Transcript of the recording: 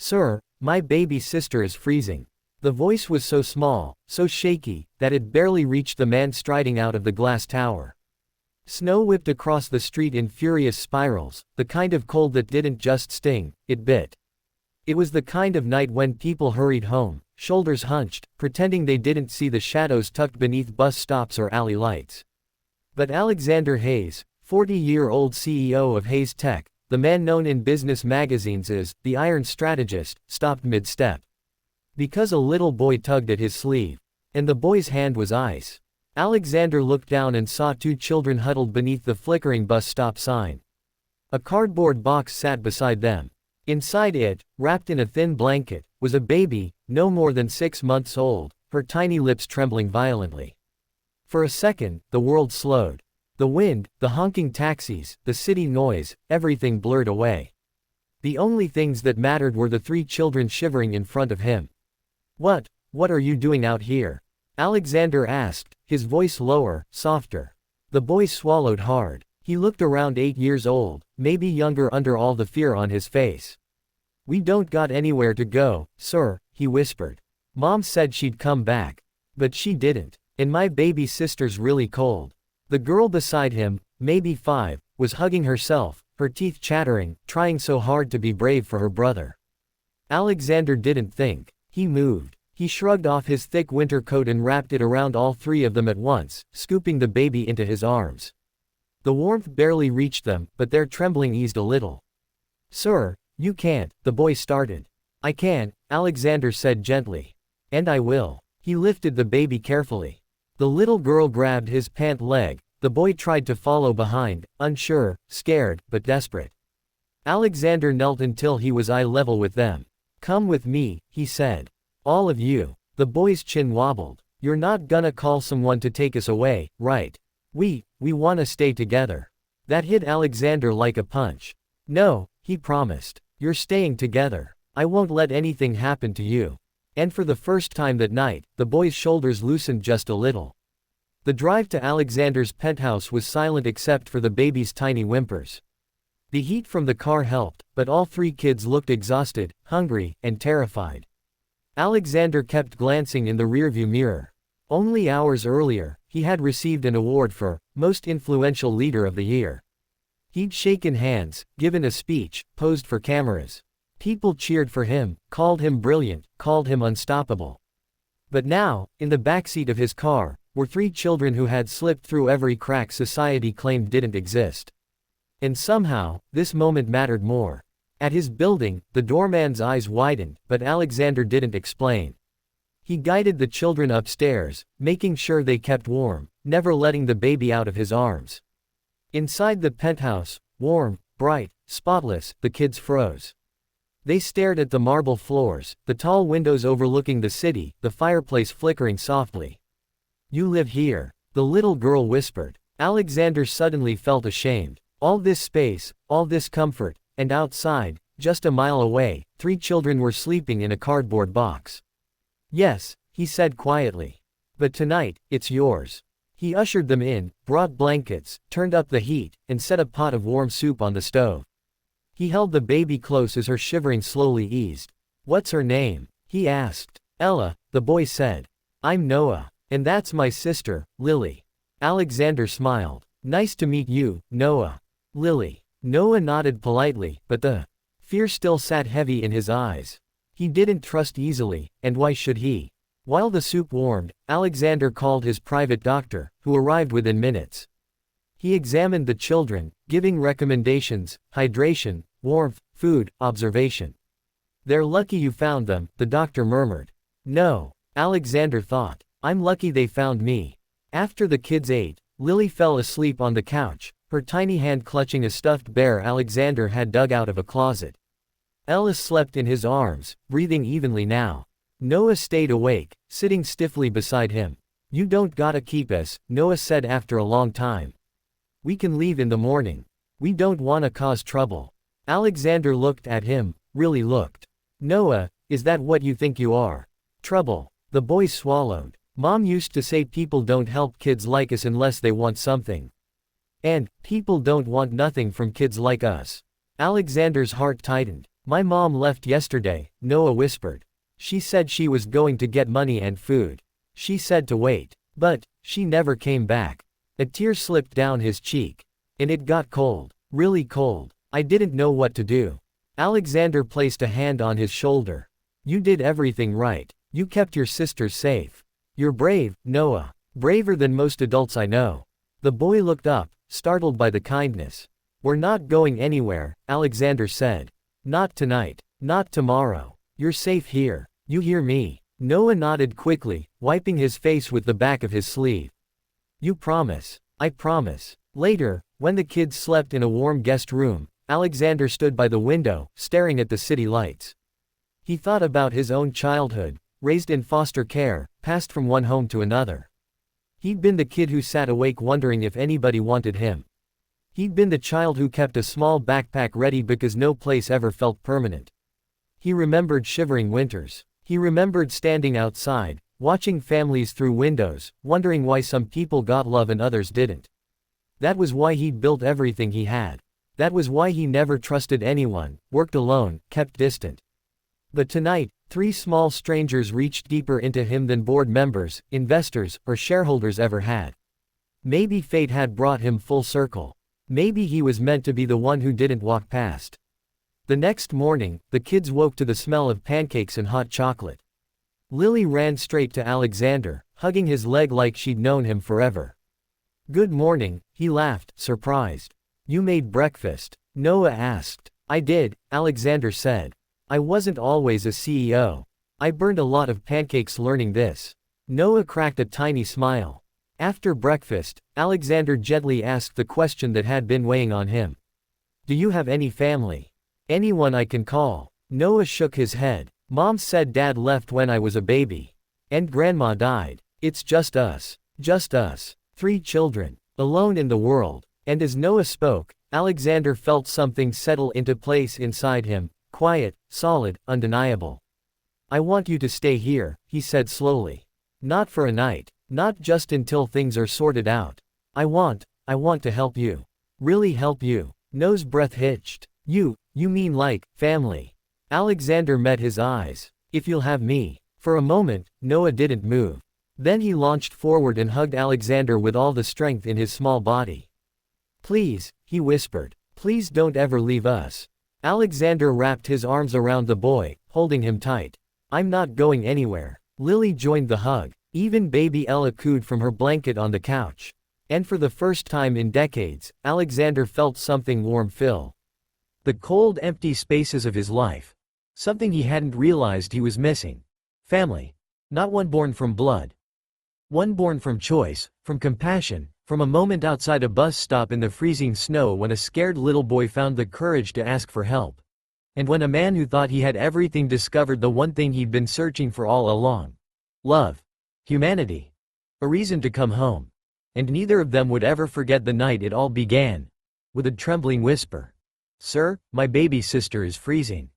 Sir, my baby sister is freezing. The voice was so small, so shaky, that it barely reached the man striding out of the glass tower. Snow whipped across the street in furious spirals, the kind of cold that didn't just sting, it bit. It was the kind of night when people hurried home, shoulders hunched, pretending they didn't see the shadows tucked beneath bus stops or alley lights. But Alexander Hayes, 40-year-old CEO of Hayes Tech, the man known in business magazines as the Iron Strategist, stopped mid-step. Because a little boy tugged at his sleeve. And the boy's hand was ice. Alexander looked down and saw two children huddled beneath the flickering bus stop sign. A cardboard box sat beside them. Inside it, wrapped in a thin blanket, was a baby, no more than 6 months old, her tiny lips trembling violently. For a second, the world slowed. The wind, the honking taxis, the city noise, everything blurred away. The only things that mattered were the three children shivering in front of him. What are you doing out here? Alexander asked, his voice lower, softer. The boy swallowed hard. He looked around 8 years old, maybe younger under all the fear on his face. We don't got anywhere to go, sir, he whispered. Mom said she'd come back. But she didn't. And my baby sister's really cold. The girl beside him, maybe 5, was hugging herself, her teeth chattering, trying so hard to be brave for her brother. Alexander didn't think. He moved. He shrugged off his thick winter coat and wrapped it around all three of them at once, scooping the baby into his arms. The warmth barely reached them, but their trembling eased a little. Sir, you can't, the boy started. I can, Alexander said gently. And I will. He lifted the baby carefully. The little girl grabbed his pant leg. The boy tried to follow behind, unsure, scared, but desperate. Alexander knelt until he was eye level with them. Come with me, he said. All of you. The boy's chin wobbled. You're not gonna call someone to take us away, right? We wanna stay together. That hit Alexander like a punch. No, he promised. You're staying together. I won't let anything happen to you. And for the first time that night, the boy's shoulders loosened just a little. The drive to Alexander's penthouse was silent except for the baby's tiny whimpers. The heat from the car helped, but all three kids looked exhausted, hungry, and terrified. Alexander kept glancing in the rearview mirror. Only hours earlier, he had received an award for Most Influential Leader of the Year. He'd shaken hands, given a speech, posed for cameras. People cheered for him, called him brilliant, called him unstoppable. But now, in the backseat of his car, were three children who had slipped through every crack society claimed didn't exist. And somehow, this moment mattered more. At his building, the doorman's eyes widened, but Alexander didn't explain. He guided the children upstairs, making sure they kept warm, never letting the baby out of his arms. Inside the penthouse, warm, bright, spotless, the kids froze. They stared at the marble floors, the tall windows overlooking the city, the fireplace flickering softly. You live here, the little girl whispered. Alexander suddenly felt ashamed. All this space, all this comfort, and outside, just a mile away, three children were sleeping in a cardboard box. Yes, he said quietly. But tonight, it's yours. He ushered them in, brought blankets, turned up the heat, and set a pot of warm soup on the stove. He held the baby close as her shivering slowly eased. What's her name? He asked. Ella, the boy said. I'm Noah. And that's my sister, Lily. Alexander smiled. Nice to meet you, Noah. Lily. Noah nodded politely, but the fear still sat heavy in his eyes. He didn't trust easily, and why should he? While the soup warmed, Alexander called his private doctor, who arrived within minutes. He examined the children, giving recommendations, hydration, warmth, food, observation. They're lucky you found them, the doctor murmured. No, Alexander thought. I'm lucky they found me. After the kids ate, Lily fell asleep on the couch, her tiny hand clutching a stuffed bear Alexander had dug out of a closet. Ella slept in his arms, breathing evenly now. Noah stayed awake, sitting stiffly beside him. You don't gotta keep us, Noah said after a long time. We can leave in the morning. We don't wanna cause trouble. Alexander looked at him, really looked. Noah, is that what you think you are? Trouble. The boy swallowed. Mom used to say people don't help kids like us unless they want something. And, people don't want nothing from kids like us. Alexander's heart tightened. My mom left yesterday, Noah whispered. She said she was going to get money and food. She said to wait. But, she never came back. A tear slipped down his cheek. And it got cold. Really cold. I didn't know what to do. Alexander placed a hand on his shoulder. You did everything right. You kept your sisters safe. You're brave, Noah. Braver than most adults I know. The boy looked up, startled by the kindness. We're not going anywhere, Alexander said. Not tonight. Not tomorrow. You're safe here. You hear me? Noah nodded quickly, wiping his face with the back of his sleeve. You promise? I promise. Later, when the kids slept in a warm guest room, Alexander stood by the window, staring at the city lights. He thought about his own childhood, raised in foster care, passed from one home to another. He'd been the kid who sat awake wondering if anybody wanted him. He'd been the child who kept a small backpack ready because no place ever felt permanent. He remembered shivering winters. He remembered standing outside, watching families through windows, wondering why some people got love and others didn't. That was why he'd built everything he had. That was why he never trusted anyone, worked alone, kept distant. But tonight, 3 small strangers reached deeper into him than board members, investors, or shareholders ever had. Maybe fate had brought him full circle. Maybe he was meant to be the one who didn't walk past. The next morning, the kids woke to the smell of pancakes and hot chocolate. Lily ran straight to Alexander, hugging his leg like she'd known him forever. Good morning, he laughed, surprised. You made breakfast? Noah asked. I did, Alexander said. I wasn't always a CEO. I burned a lot of pancakes learning this. Noah cracked a tiny smile. After breakfast, Alexander gently asked the question that had been weighing on him. Do you have any family? Anyone I can call? Noah shook his head. Mom said Dad left when I was a baby. And Grandma died. It's just us. Just us. 3 children. Alone in the world. And as Noah spoke, Alexander felt something settle into place inside him, quiet, solid, undeniable. I want you to stay here, he said slowly. Not for a night. Not just until things are sorted out. I want to help you. Really help you. Noah's breath hitched. You mean like, family. Alexander met his eyes. If you'll have me. For a moment, Noah didn't move. Then he launched forward and hugged Alexander with all the strength in his small body. Please, he whispered. Please don't ever leave us. Alexander wrapped his arms around the boy, holding him tight. I'm not going anywhere. Lily joined the hug. Even baby Ella cooed from her blanket on the couch. And for the first time in decades, Alexander felt something warm fill the cold, empty spaces of his life. Something he hadn't realized he was missing. Family. Not one born from blood. One born from choice, from compassion, from a moment outside a bus stop in the freezing snow when a scared little boy found the courage to ask for help. And when a man who thought he had everything discovered the one thing he'd been searching for all along. Love. Humanity. A reason to come home. And neither of them would ever forget the night it all began. With a trembling whisper. Sir, my baby sister is freezing.